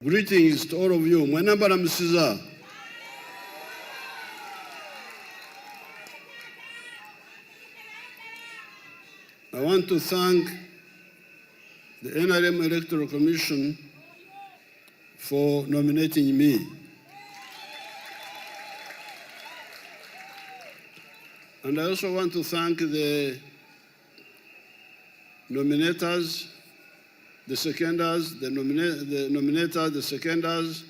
Greetings to all of you. Mwanambala Sijja. I want to thank the NRM Electoral Commission for nominating me. And I also want to thank the nominators, the seconders, the nominators, the seconders,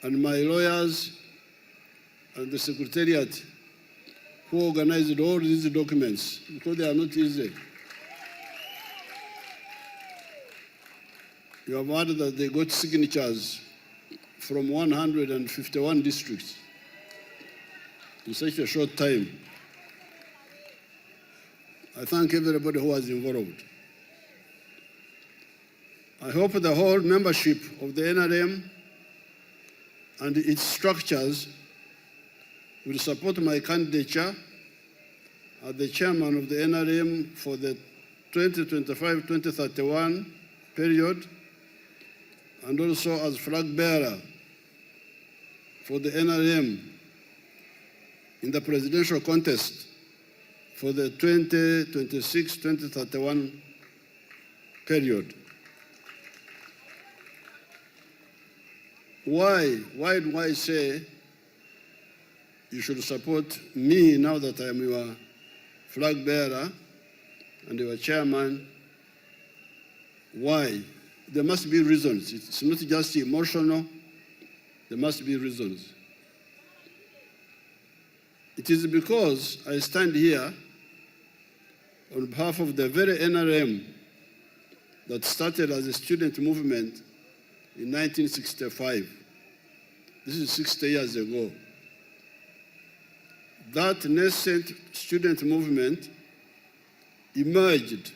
and my lawyers and the secretariat who organized all these documents, because they are not easy. You have heard that they got signatures from 151 districts in such a short time. I thank everybody who was involved. I hope the whole membership of the NRM and its structures will support my candidature as the chairman of the NRM for the 2025-2031 period, and also as flag bearer for the NRM in the presidential contest for the 2026-2031 period. Why do I say you should support me now that I am your flag bearer and your chairman? Why? There must be reasons. It's not just emotional. There must be reasons. It is because I stand here on behalf of the very NRM that started as a student movement in 1965. This is 60 years ago. That nascent student movement emerged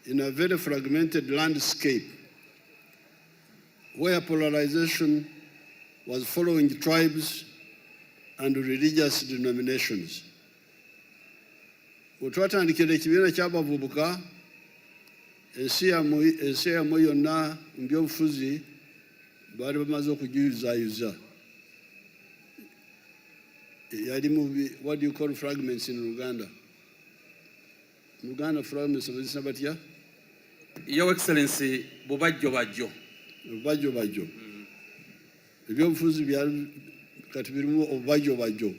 in a very fragmented landscape where polarization was following tribes and religious denominations. Twatandikira ekibiina ky'abavubuka ensi yammwe yonna mu by'obufuzi baali bamaze okugiyuzaayuza. Yali mu what do you call fragments in Uganda? In Uganda fragments bazisa batya? Your Excellency, bubajjo bajjo. Bubajjo bajjo. Ebyobufuzi byali kati birimu obubajjo bajjo.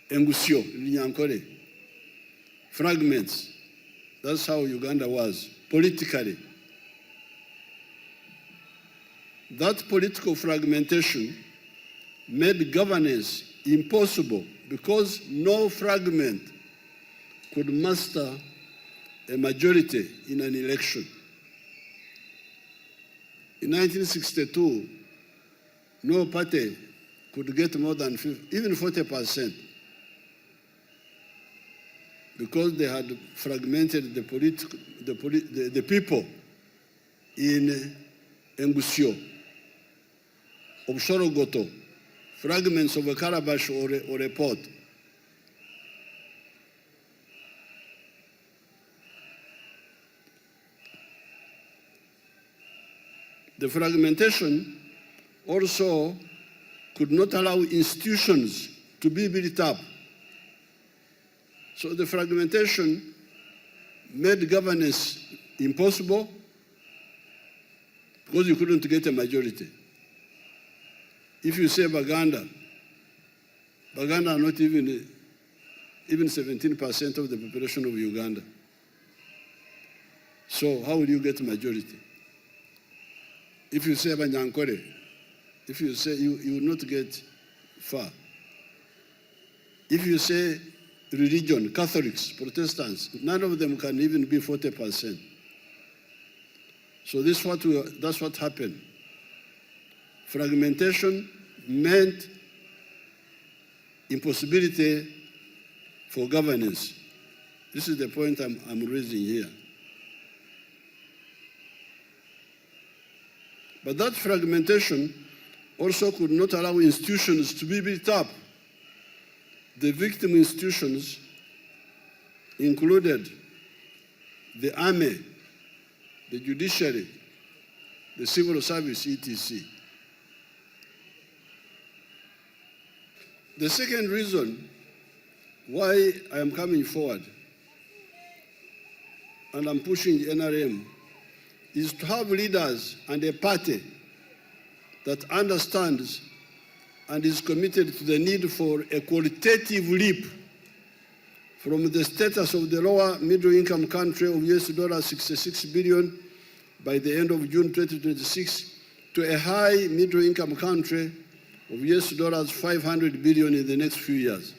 Engusyo, Linyankole. Fragments. That's how Uganda was, politically. That political fragmentation made governance impossible because no fragment could master a majority in an election. In 1962, no party could get more than even 40%. Because they had fragmented the people in Engusyo, Obshorogoto, fragments of a calabash or a pot. The fragmentation also could not allow institutions to be built up. So the fragmentation made governance impossible because you couldn't get a majority. If you say Baganda are not even 17% of the population of Uganda. So how will you get a majority? If you say Banyankore, if you say you will not get far. If you say religion, Catholics, Protestants, none of them can even be 40%. So that's what happened. Fragmentation meant impossibility for governance. This is the point I'm raising here. But that fragmentation also could not allow institutions to be built up. The victim institutions included the army, the judiciary, the civil service, etc. The second reason why I am coming forward and I'm pushing the NRM is to have leaders and a party that understands and is committed to the need for a qualitative leap from the status of the lower middle income country of $66 billion by the end of June 2026 to a high middle income country of $500 billion in the next few years.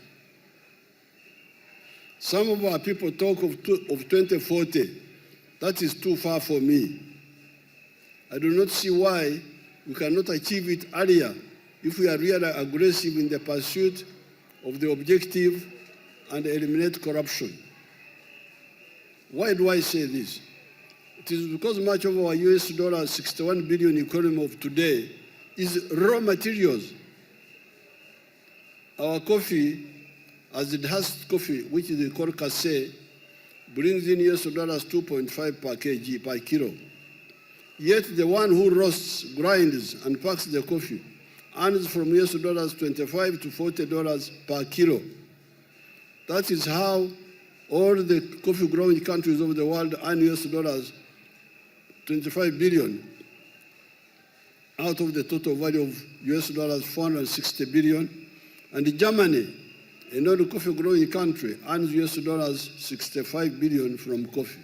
Some of our people talk of 2040. That is too far for me. I do not see why we cannot achieve it earlier if we are really aggressive in the pursuit of the objective and eliminate corruption. Why do I say this? It is because much of our $61 billion economy of today is raw materials. Our coffee, as it has coffee, which is called cassé, brings in $2.5 per kg, per kilo. Yet the one who roasts, grinds, and packs the coffee earns from $25 to $40 per kilo. That is how all the coffee-growing countries of the world earn $25 billion out of the total value of $460 billion. And Germany, another coffee-growing country, earns $65 billion from coffee.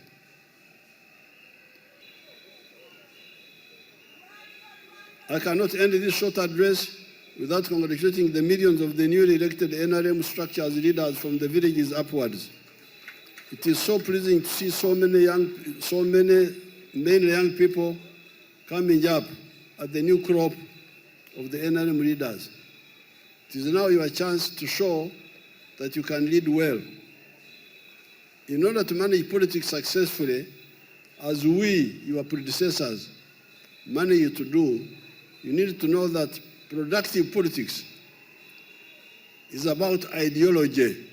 I cannot end this short address without congratulating the millions of the newly elected NRM structures leaders from the villages upwards. It is so pleasing to see so many mainly young people coming up at the new crop of the NRM leaders. It is now your chance to show that you can lead well. In order to manage politics successfully, as we, your predecessors, manage you to do, you need to know that productive politics is about ideology,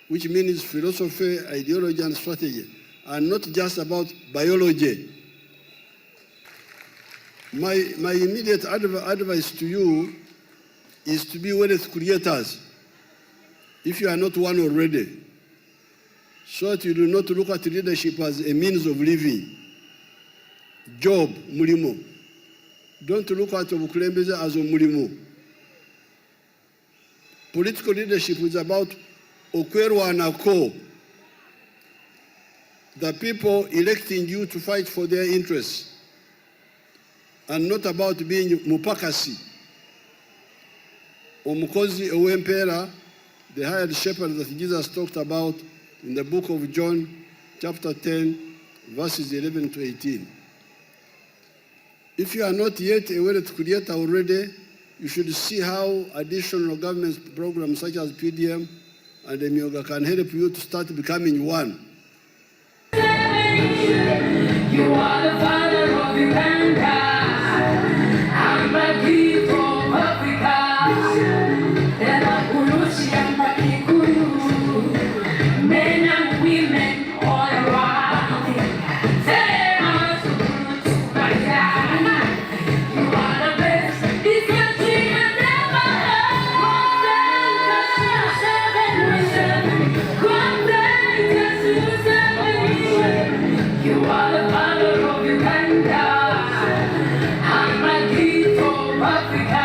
which means philosophy, ideology, and strategy, and not just about biology. My immediate advice to you is to be wealth creators, if you are not one already, so that you do not look at leadership as a means of living. Job, mulimo. Don't look at obukulembeze as a mulimo. Political leadership is about okwerwanako, the people electing you to fight for their interests, and not about being mupakasi, omukozi ow'empeera, the hired shepherd that Jesus talked about in the book of John, chapter 10, verses 11 to 18. If you are not yet a wealth creator already, you should see how additional government programs such as PDM and Emyoga can help you to start becoming one. You are the father of Uganda. I'm a gift of Africa. And I'm men and women all around. Say us to my God. You are the best. This country has never heard. You are the father of Uganda. I'm a gift of Africa.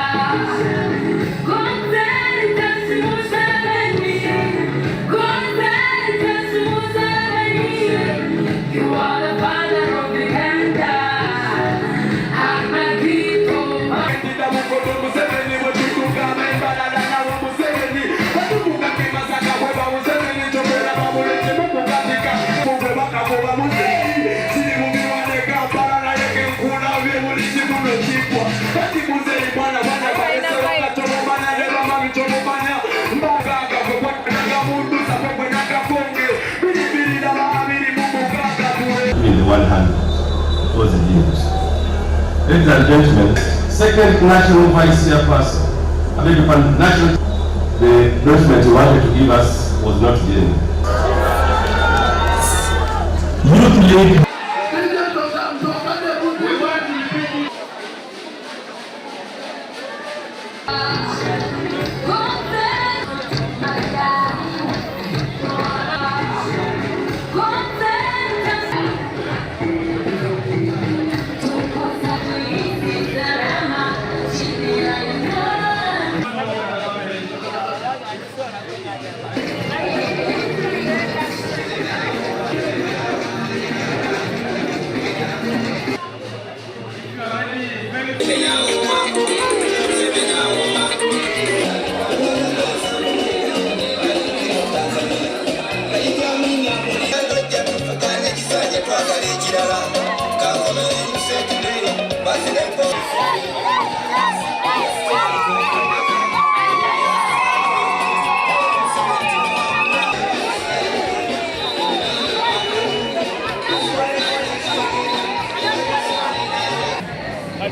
You are the father of Uganda. I'm a gift of Africa. In the one hand was the news. Ladies and gentlemen, second national vice chairperson, national, the document you wanted to give us was not given. Youth league.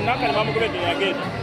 Nakali mamu kubete ya gate.